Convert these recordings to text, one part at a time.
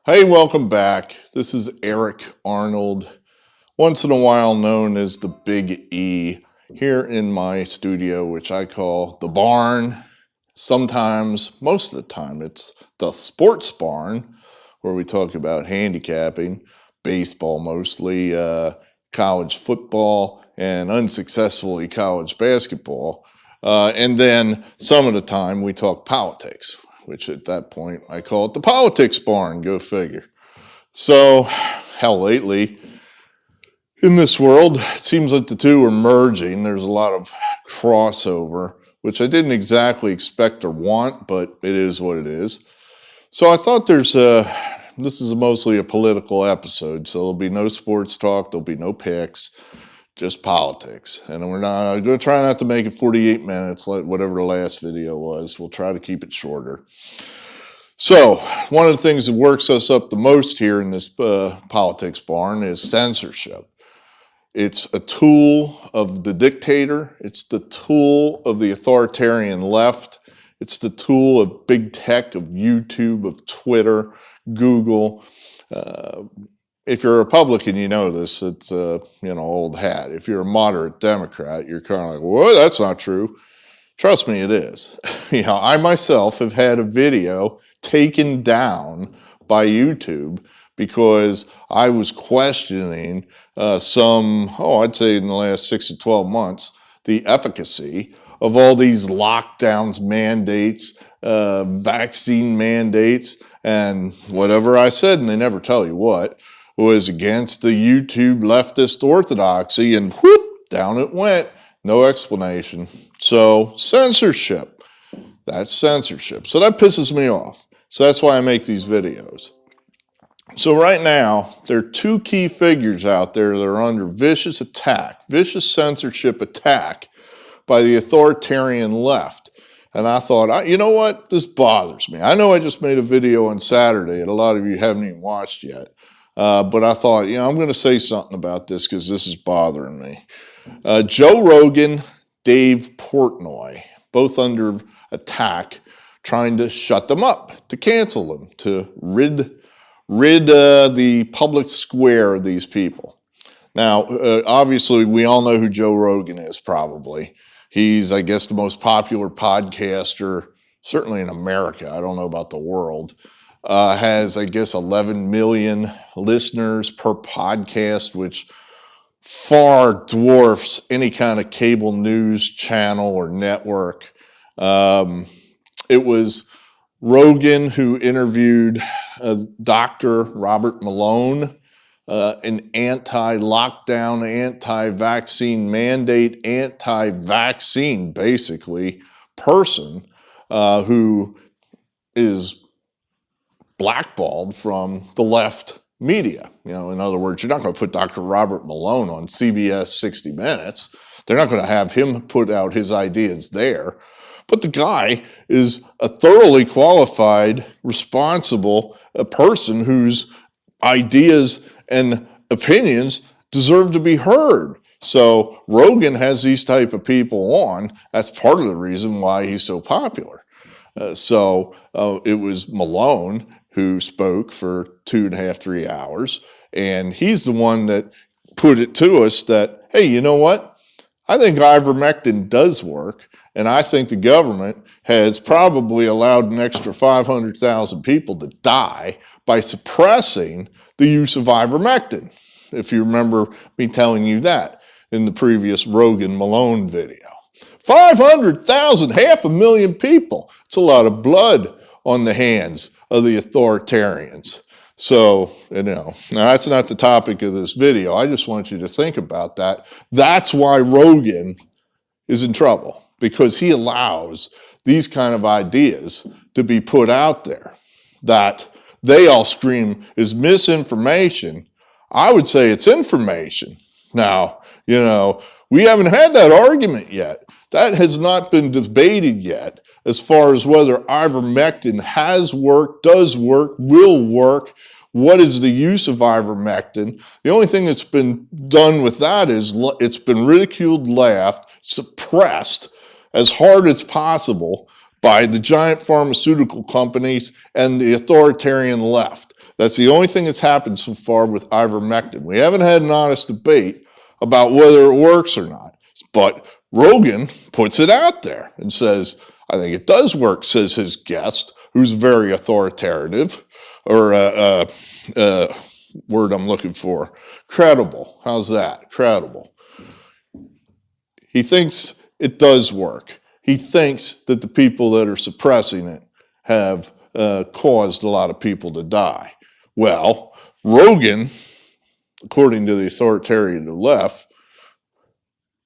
Hey, welcome back. This is Eric Arnold, once in a while known as the Big E, here in my studio, which I call the barn. Sometimes, most of the time, it's the sports barn, where we talk about handicapping, baseball mostly, college football, and unsuccessfully college basketball. And then some of the time we talk politics, which at that point I call it the politics barn, go figure. So, hell, lately in this world, it seems like the two are merging. There's a lot of crossover, which I didn't exactly expect or want, but it is what it is. So I thought this is mostly a political episode, so there'll be no sports talk, there'll be no picks, just politics. And I'm going to try not to make it 48 minutes like whatever the last video was. We'll try to keep it shorter. So one of the things that works us up the most here in this politics barn is censorship. It's a tool of the dictator. It's the tool of the authoritarian left. It's the tool of big tech, of YouTube, of Twitter, Google. If you're a Republican, you know this. It's old hat. If you're a moderate Democrat, you're kind of like, well, that's not true. Trust me, it is. I myself have had a video taken down by YouTube because I was questioning I'd say in the last 6 to 12 months, the efficacy of all these lockdowns, mandates, vaccine mandates, and whatever I said, and they never tell you what, was against the YouTube leftist orthodoxy, and whoop, down it went. No explanation. So censorship, that's censorship. So that pisses me off. So that's why I make these videos. So right now, there are two key figures out there that are under vicious attack, vicious censorship attack by the authoritarian left. And I thought, you know what? This bothers me. I know I just made a video on Saturday and a lot of you haven't even watched yet. But I thought, I'm going to say something about this because this is bothering me. Joe Rogan, Dave Portnoy, both under attack, trying to shut them up, to cancel them, to rid the public square of these people. Now, obviously, we all know who Joe Rogan is, probably. He's, I guess, the most popular podcaster, certainly in America. I don't know about the world. Has, I guess, 11 million listeners per podcast, which far dwarfs any kind of cable news channel or network. It was Rogan who interviewed Dr. Robert Malone, an anti-lockdown, anti-vaccine mandate, anti-vaccine, basically, person who is blackballed from the left media. In other words, you're not going to put Dr. Robert Malone on CBS 60 Minutes. They're not going to have him put out his ideas there. But the guy is a thoroughly qualified, responsible person whose ideas and opinions deserve to be heard. So Rogan has these type of people on. That's part of the reason why he's so popular. It was Malone who spoke for 2.5, 3 hours. And he's the one that put it to us that, hey, you know what? I think ivermectin does work. And I think the government has probably allowed an extra 500,000 people to die by suppressing the use of ivermectin. If you remember me telling you that in the previous Rogan Malone video. 500,000, 500,000 people. It's a lot of blood on the hands of the authoritarians. So, now that's not the topic of this video. I just want you to think about that. That's why Rogan is in trouble, because he allows these kind of ideas to be put out there that they all scream is misinformation. I would say it's information. Now, we haven't had that argument yet. That has not been debated yet as far as whether ivermectin has worked, does work, will work. What is the use of ivermectin? The only thing that's been done with that is it's been ridiculed, laughed, suppressed as hard as possible by the giant pharmaceutical companies and the authoritarian left. That's the only thing that's happened so far with ivermectin. We haven't had an honest debate about whether it works or not. But Rogan puts it out there and says, I think it does work, says his guest, who's very authoritative, or word I'm looking for, credible. How's that? Credible. He thinks it does work. He thinks that the people that are suppressing it have caused a lot of people to die. Well, Rogan, according to the authoritarian to the left,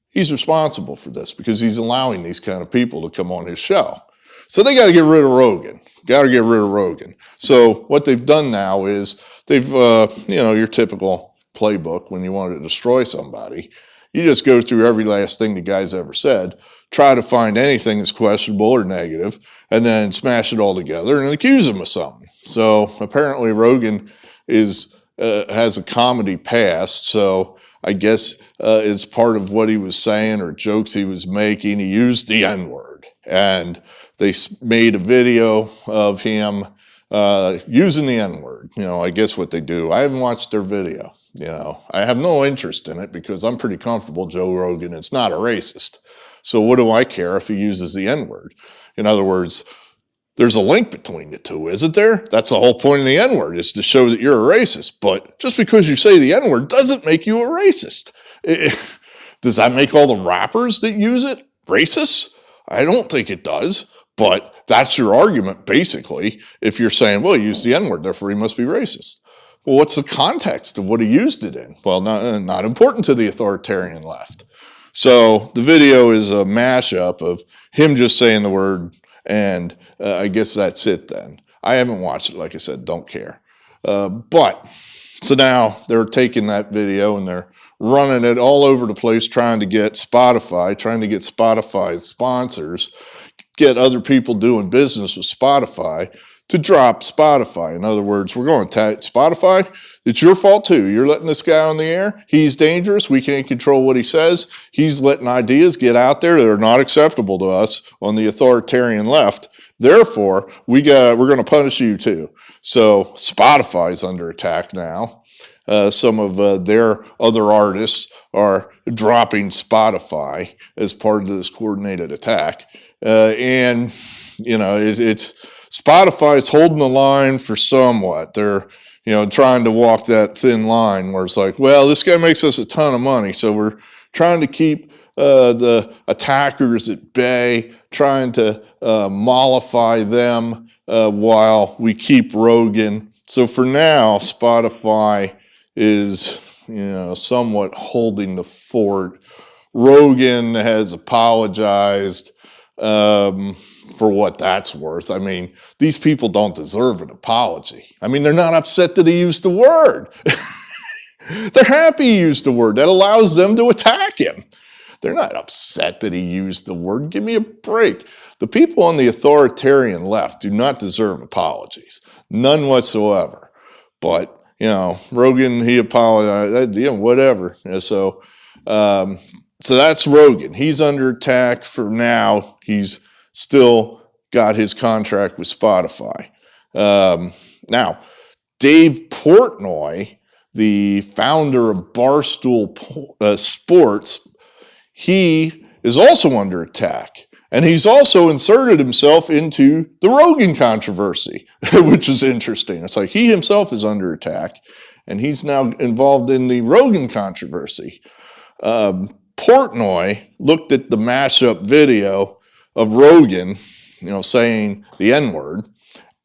he's responsible for this because he's allowing these kind of people to come on his show. So they got to get rid of Rogan. Got to get rid of Rogan. So what they've done now is they've, your typical playbook when you want to destroy somebody. You just go through every last thing the guy's ever said, try to find anything that's questionable or negative, and then smash it all together and accuse him of something. So apparently Rogan has a comedy past, so I guess it's part of what he was saying or jokes he was making. He used the N-word, and they made a video of him using the N-word. I guess what they do. I haven't watched their video. I have no interest in it because I'm pretty comfortable Joe Rogan is not a racist. So what do I care if he uses the N-word? In other words, there's a link between the two, isn't there? That's the whole point of the N-word, is to show that you're a racist. But just because you say the N-word doesn't make you a racist. Does that make all the rappers that use it racist? I don't think it does. But that's your argument, basically, if you're saying, well, he used the N-word, therefore he must be racist. Well, what's the context of what he used it in? Well, not important to the authoritarian left. So the video is a mashup of him just saying the word, and I guess that's it then. I haven't watched it, like I said, don't care. So now they're taking that video and they're running it all over the place, trying to get Spotify's sponsors, get other people doing business with Spotify to drop Spotify. In other words, we're going to Spotify. It's your fault too. You're letting this guy on the air. He's dangerous. We can't control what he says. He's letting ideas get out there that are not acceptable to us on the authoritarian left. Therefore, we're going to punish you too. So Spotify's under attack now. Some of their other artists are dropping Spotify as part of this coordinated attack. It's Spotify's holding the line for somewhat. They're, trying to walk that thin line where it's like, well, this guy makes us a ton of money, so we're trying to keep the attackers at bay, trying to mollify them while we keep Rogan. So for now, Spotify is, somewhat holding the fort. Rogan has apologized for what that's worth. I mean, these people don't deserve an apology. I mean, they're not upset that he used the word. They're happy he used the word. That allows them to attack him. They're not upset that he used the word. Give me a break. The people on the authoritarian left do not deserve apologies. None whatsoever. But, Rogan, he apologized, whatever. So that's Rogan. He's under attack for now. He's still got his contract with Spotify. Now, Dave Portnoy, the founder of Barstool Sports, he is also under attack. And he's also inserted himself into the Rogan controversy, which is interesting. It's like he himself is under attack, and he's now involved in the Rogan controversy. Portnoy looked at the mashup video of Rogan, saying the N-word,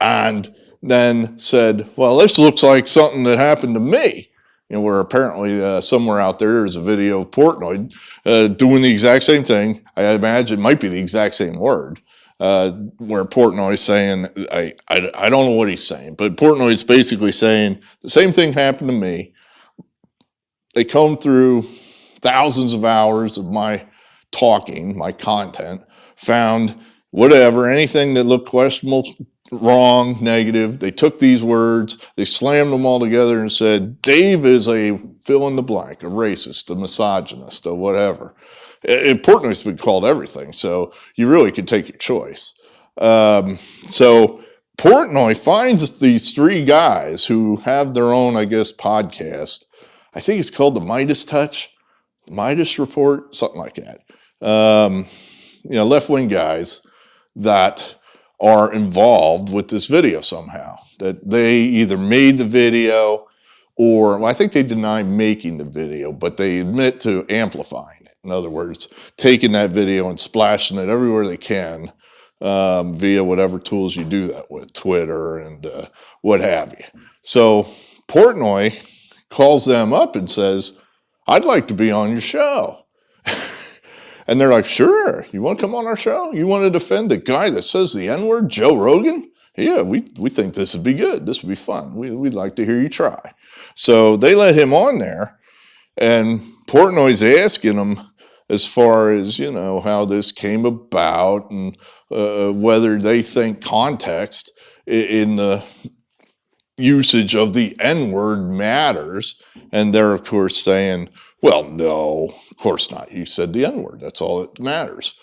and then said, well, this looks like something that happened to me. Where apparently somewhere out there is a video of Portnoy doing the exact same thing. I imagine it might be the exact same word, where Portnoy's saying, I don't know what he's saying, but Portnoy's basically saying the same thing happened to me. They comb through thousands of hours of my talking, my content, found whatever, anything that looked questionable, wrong, negative. They took these words, they slammed them all together and said, Dave is a fill in the blank, a racist, a misogynist, a whatever. Portnoy's been called everything, so you really could take your choice. So Portnoy finds these three guys who have their own, I guess, podcast. I think it's called the Midas Touch, Midas Report, something like that. Left-wing guys that are involved with this video somehow. That they either made the video or, well, I think they deny making the video, but they admit to amplifying it. In other words, taking that video and splashing it everywhere they can via whatever tools you do that with, Twitter and what have you. So Portnoy calls them up and says, I'd like to be on your show. And they're like, sure, you want to come on our show? You want to defend a guy that says the N-word, Joe Rogan? Yeah, we think this would be good. This would be fun. We'd like to hear you try. So they let him on there, and Portnoy's asking him as far as, how this came about and whether they think context in the usage of the N-word matters. And they're, of course, saying, well, no, of course not. You said the N-word. That's all that matters.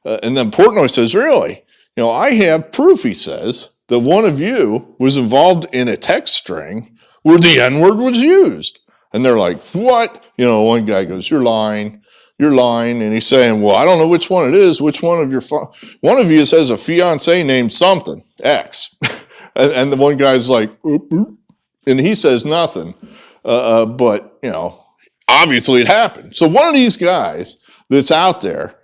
And then Portnoy says, really? I have proof, he says, that one of you was involved in a text string where the N-word was used. And they're like, what? One guy goes, you're lying. And he's saying, well, I don't know which one it is. Which one of one of you has a fiance named something, X. and the one guy's like, oop, oop. And he says nothing. But, obviously it happened. So one of these guys that's out there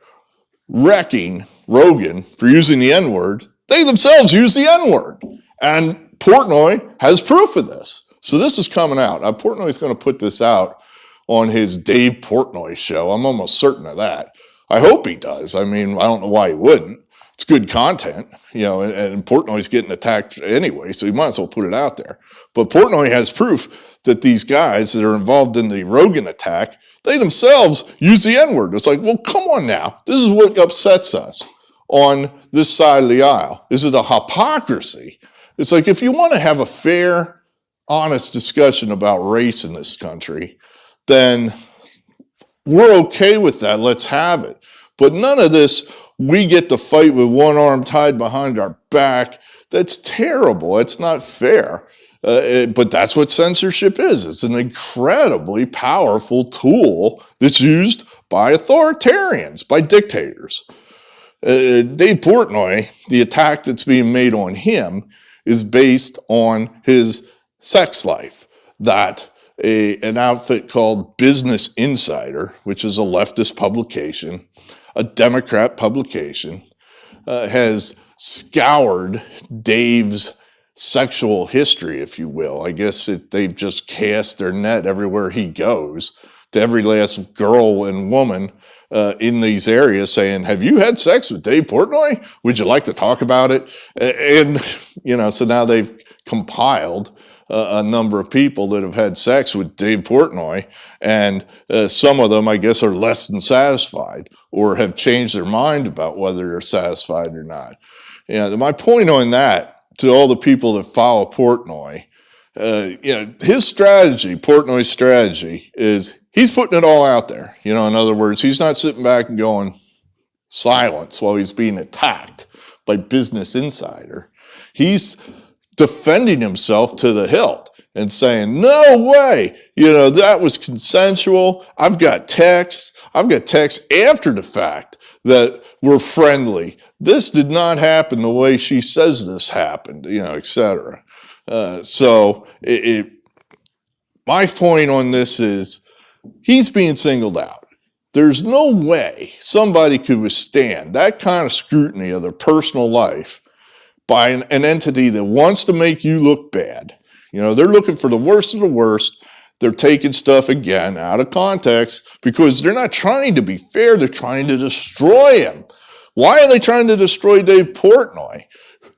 wrecking Rogan for using the N-word, they themselves use the N-word. And Portnoy has proof of this. So this is coming out. Portnoy's going to put this out on his Dave Portnoy show. I'm almost certain of that. I hope he does. I don't know why he wouldn't. It's good content, and Portnoy's getting attacked anyway, so he might as well put it out there. But Portnoy has proof that these guys that are involved in the Rogan attack, they themselves use the N-word. It's like, well, come on now. This is what upsets us on this side of the aisle. Is it a hypocrisy? It's like, if you want to have a fair, honest discussion about race in this country, then we're okay with that. Let's have it. But none of this, we get to fight with one arm tied behind our back. That's terrible. It's not fair. But that's what censorship is. It's an incredibly powerful tool that's used by authoritarians, by dictators. Dave Portnoy, the attack that's being made on him is based on his sex life. That an outfit called Business Insider, which is a leftist publication, a Democrat publication, has scoured Dave's sexual history, if you will. I guess they've just cast their net everywhere he goes to every last girl and woman in these areas saying, have you had sex with Dave Portnoy? Would you like to talk about it? And, so now they've compiled a number of people that have had sex with Dave Portnoy, and some of them, I guess, are less than satisfied or have changed their mind about whether they're satisfied or not. My point on that, to all the people that follow Portnoy, his strategy, Portnoy's strategy, is he's putting it all out there. In other words, he's not sitting back and going silence while he's being attacked by Business Insider. He's defending himself to the hilt and saying, no way, that was consensual. I've got texts after the fact that were friendly. This did not happen the way she says this happened, etc. So my point on this is he's being singled out. There's no way somebody could withstand that kind of scrutiny of their personal life by an entity that wants to make you look bad. They're looking for the worst of the worst. They're taking stuff, again, out of context because they're not trying to be fair. They're trying to destroy him. Why are they trying to destroy Dave Portnoy?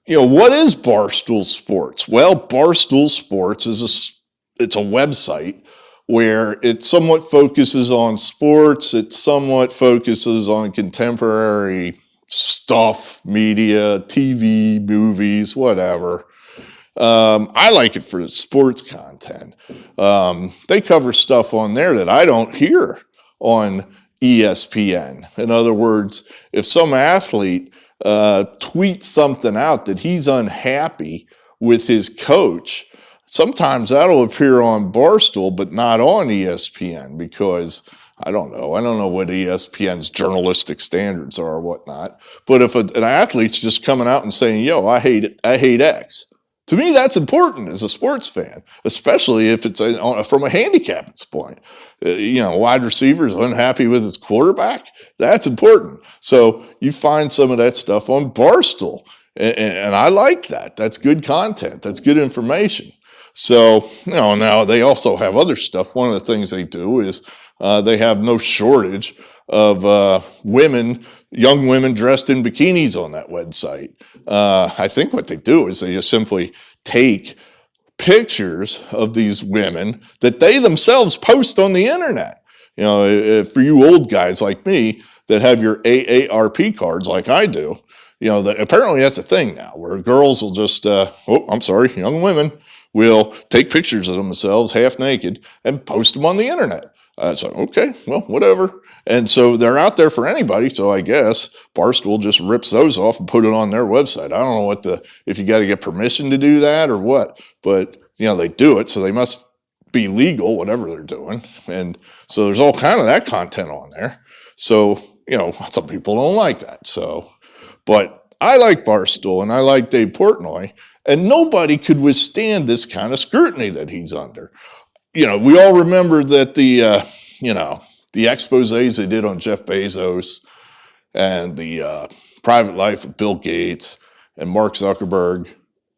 What is Barstool Sports? Well, Barstool Sports it's a website where it somewhat focuses on sports. It somewhat focuses on contemporary stuff, media, TV, movies, whatever. I like it for the sports content. They cover stuff on there that I don't hear on ESPN. In other words, if some athlete tweets something out that he's unhappy with his coach, sometimes that'll appear on Barstool, but not on ESPN because I don't know what ESPN's journalistic standards are or whatnot. But if an athlete's just coming out and saying, "Yo, I hate X," to me that's important as a sports fan, especially if it's from a handicap's point. Wide receiver's unhappy with his quarterback. That's important. So you find some of that stuff on Barstool, and I like that. That's good content. That's good information. So, now they also have other stuff. One of the things they do is they have no shortage of young women dressed in bikinis on that website. I think what they do is they just simply take pictures of these women that they themselves post on the internet. For you old guys like me that have your AARP cards like I do, apparently that's a thing now where girls will just, young women will take pictures of themselves half naked and post them on the internet. So, okay, well, whatever. And so they're out there for anybody. So I guess Barstool just rips those off and put it on their website. I don't know if you got to get permission to do that or what, but they do it. So they must be legal, whatever they're doing. And so there's all kind of that content on there. So, some people don't like that. So, but I like Barstool and I like Dave Portnoy, and nobody could withstand this kind of scrutiny that he's under. We all remember that the exposés they did on Jeff Bezos and the private life of Bill Gates and Mark Zuckerberg.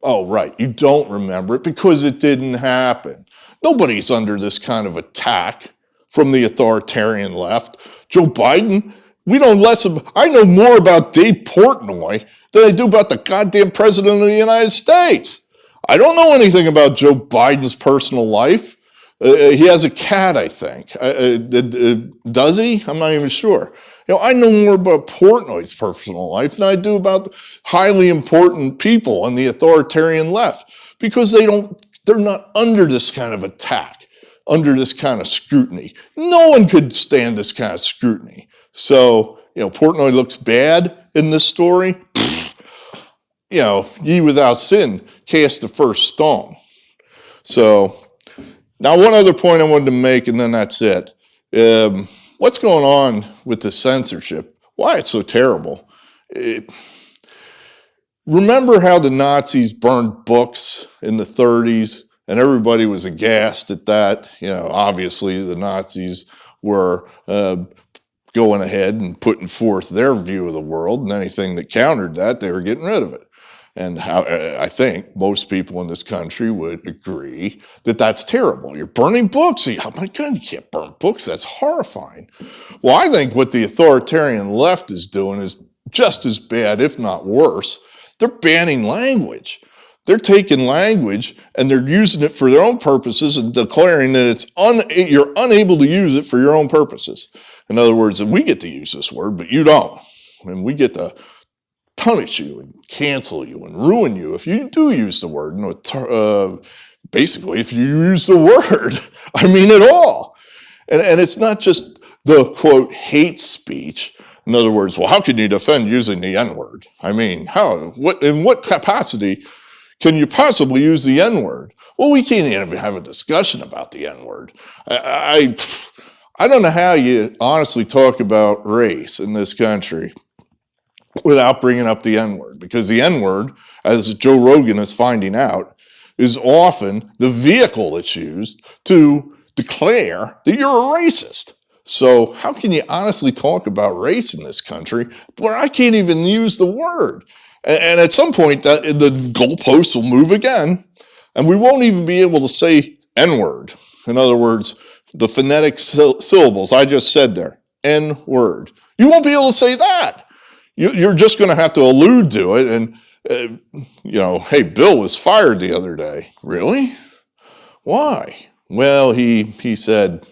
Oh, right. You don't remember it because it didn't happen. Nobody's under this kind of attack from the authoritarian left. Joe Biden, I know more about Dave Portnoy than I do about the goddamn president of the United States. I don't know anything about Joe Biden's personal life. He has a cat, I think. Does he? I'm not even sure. I know more about Portnoy's personal life than I do about highly important people on the authoritarian left because they're not under this kind of attack, under this kind of scrutiny. No one could stand this kind of scrutiny. So, Portnoy looks bad in this story. Ye without sin cast the first stone. So, now one other point I wanted to make, and then that's it. What's going on with the censorship? Why it's so terrible? Remember how the Nazis burned books in the 30s, and everybody was aghast at that? Obviously the Nazis were going ahead and putting forth their view of the world, and anything that countered that, they were getting rid of it. And I think most people in this country would agree that that's terrible. You're burning books. Oh my God, you can't burn books. That's horrifying. Well, I think what the authoritarian left is doing is just as bad, if not worse. They're banning language. They're taking language and they're using it for their own purposes and declaring that you're unable to use it for your own purposes. In other words, we get to use this word, but you don't. And we get to punish you and cancel you and ruin you if you do use the word. Basically, if you use the word, I mean it all. And it's not just the, quote, hate speech. In other words, well, how can you defend using the N-word? I mean, in what capacity can you possibly use the N-word? Well, we can't even have a discussion about the N-word. I don't know how you honestly talk about race in this country without bringing up the N-word, because the N-word, as Joe Rogan is finding out, is often the vehicle that's used to declare that you're a racist. So how can you honestly talk about race in this country where I can't even use the word? And at some point, the goalposts will move again, and we won't even be able to say N-word. In other words, the phonetic syllables I just said there, N-word. You won't be able to say that. You're just going to have to allude to it. And, hey, Bill was fired the other day. Really? Why? Well, he said,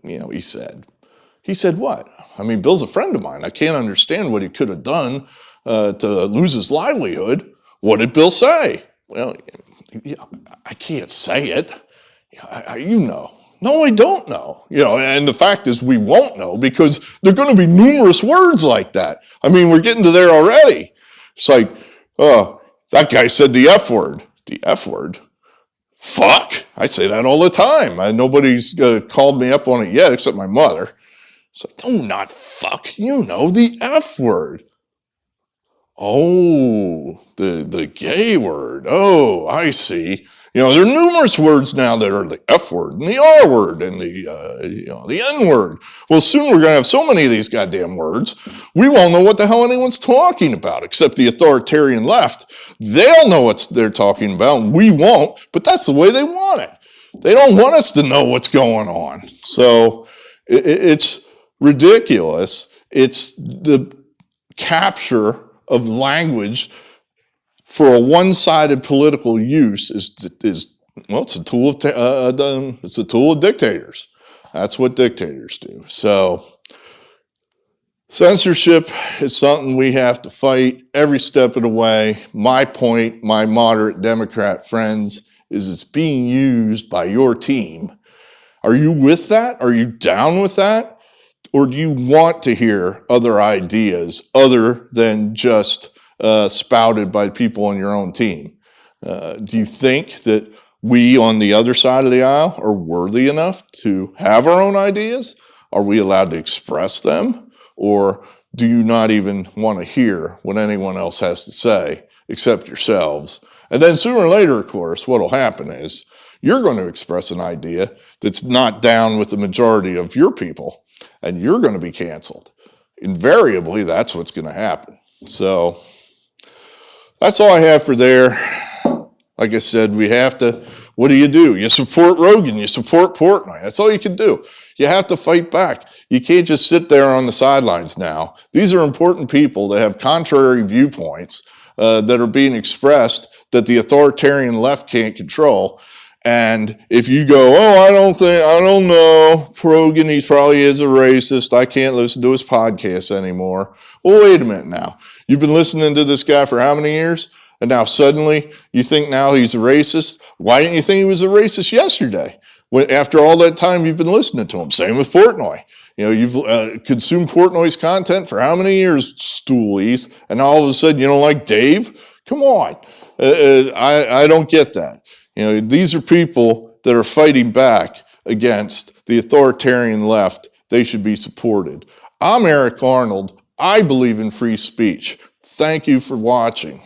he said what? I mean, Bill's a friend of mine. I can't understand what he could have done to lose his livelihood. What did Bill say? Well, I can't say it. No, I don't know. And the fact is we won't know because there are going to be numerous words like that. I mean, we're getting to there already. It's like, oh, that guy said the F word. The F word? Fuck. I say that all the time. Nobody's called me up on it yet except my mother. It's like, oh, not fuck. The F word. Oh, the gay word. Oh, I see. There are numerous words now that are the F word and the R word and the N word. Well, soon we're going to have so many of these goddamn words, we won't know what the hell anyone's talking about, except the authoritarian left. They'll know what they're talking about, and we won't, but that's the way they want it. They don't want us to know what's going on. So it's ridiculous. It's the capture of language for a one-sided political use is it's a tool of dictators. That's what dictators do. So censorship is something we have to fight every step of the way. My point, my moderate Democrat friends, is it's being used by your team. Are you with that? Are you down with that? Or do you want to hear other ideas other than just spouted by people on your own team? Do you think that we on the other side of the aisle are worthy enough to have our own ideas? Are we allowed to express them? Or do you not even want to hear what anyone else has to say except yourselves? And then sooner or later, of course, what will happen is you're going to express an idea that's not down with the majority of your people, and you're going to be canceled. Invariably, that's what's going to happen. So that's all I have for there. Like I said, we have to, what do? You support Rogan, you support Portnoy. That's all you can do. You have to fight back. You can't just sit there on the sidelines now. These are important people that have contrary viewpoints that are being expressed that the authoritarian left can't control. And if you go, I don't know, Rogan, he probably is a racist. I can't listen to his podcast anymore. Well, wait a minute now. You've been listening to this guy for how many years? And now suddenly you think now he's a racist? Why didn't you think he was a racist yesterday? After all that time you've been listening to him. Same with Portnoy. You've consumed Portnoy's content for how many years, stoolies? And all of a sudden you don't like Dave? Come on. I don't get that. These are people that are fighting back against the authoritarian left. They should be supported. I'm Eric Arnold. I believe in free speech. Thank you for watching.